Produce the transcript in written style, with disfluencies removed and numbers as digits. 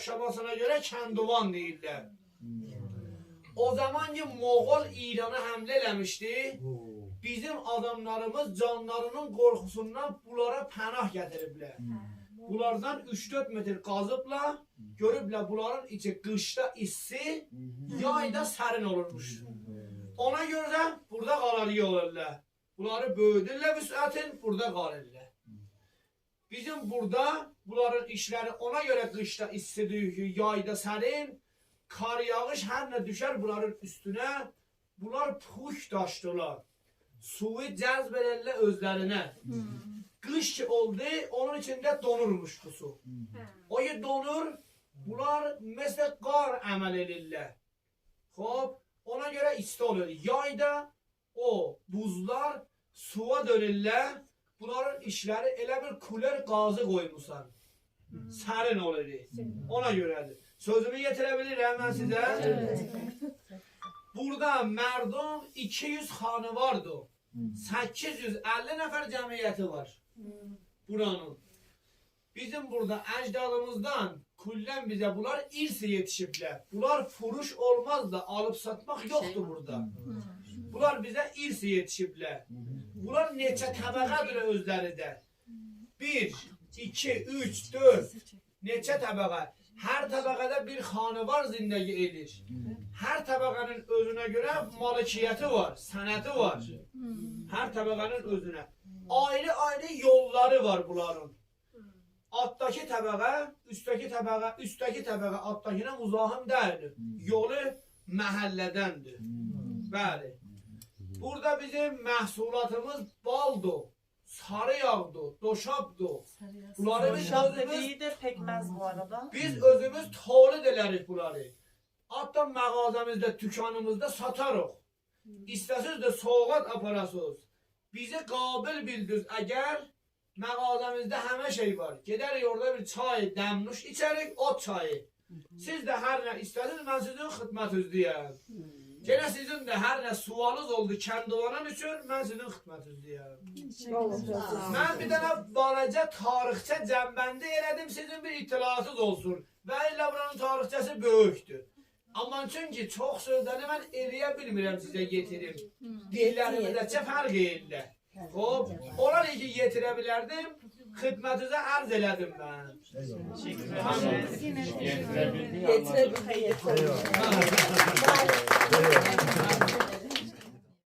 oxşamasına görə Kəndivan deyirlər. O zaman ki Moğol İran'a həmlə eləmişdi, bizim adamlarımız canlarının qorxusundan bunlara pənah gətiriblər. Bunlardan 3-4 metr qazıblar, görüblər bunların içi qışda issi, yayda sərin olurmuş. Ona görə də burada qalariyə olurlar. Bunları böyüdürlər vüsətin, burada qalırlar. Bizim burada bunların işləri ona görə qışda issidir ki, yayda sərin, kar yağış hər nə düşər bunların üstünə, bunlar puş daşdılar. Suyu cəzb edirlər özlərinə. Qış ki oldu, onun içində donurmuş bu su. O ki donur, bunlar məsəl qar əməl edirlər. Xob, ona görə isti olur. Yayda o buzlar suya dönürlər, bunların işləri elə bir kuler qazı qoymuşsan. Sərin olur. Ona görədir. Sözümü yetirə bilirəm mən sizə. Burada mərdum 200 xanı vardı. 850 nəfər cəmiyyəti var. Buranın. Bizim burada əcdadımızdan kullən bizə bunlar irsi yetişiblər. Bunlar furuş olmaz da alıp satmaq yoxdur burada. Bunlar bizə irsi yetişiblər. Bunlar neçə təbəqədir özləri də. 1, 2, 3, 4 neçə təbəqə. Hər təbəqədə bir xanı var zindəgi edir. Hər təbəqənin özünə görə malikiyyəti var, sənəti var. Hər təbəqənin özünə. Ayrı-ayrı yolları var bunların. Altdakı təbəqə, üstdəki təbəqə altdakına muzahim deyil. Yolu məhəllədəndir. Bəli. Burada bizim məhsulatımız baldır, sarı yağdır, doşabdır. Bunları biz özümüz tolid edərik bunları. Hatta mağazamızda, dükkanımızda satarıq. İstəsiz də soğuqat aparasınız. Bizi qabil bildiniz. Əgər mağazamızda həmə şey var. Gedərik orada bir çay, dəmnuş içərik, ot çayı. Siz də hər nə istədiniz, mən sizin xidmətinizdəyəm. Gene sizin de her ne sualınız oldu Kəndivanın üçün, mən sizin xidmətinizdəyəm. Mən bir dənə balaca tarixçə cəmbəndi elədim, sizin bir itirazınız olsun. Və ilə buranın tarixçəsi böyükdür. Amma çünki çox sözləri mən eləyə bilmirəm sizə getirim. Dillərimizəcə fərq edirlər. Xob, onlar ki yetirə bilərdim, xidmətinizə ərz elədim mən. Yetirə bildim.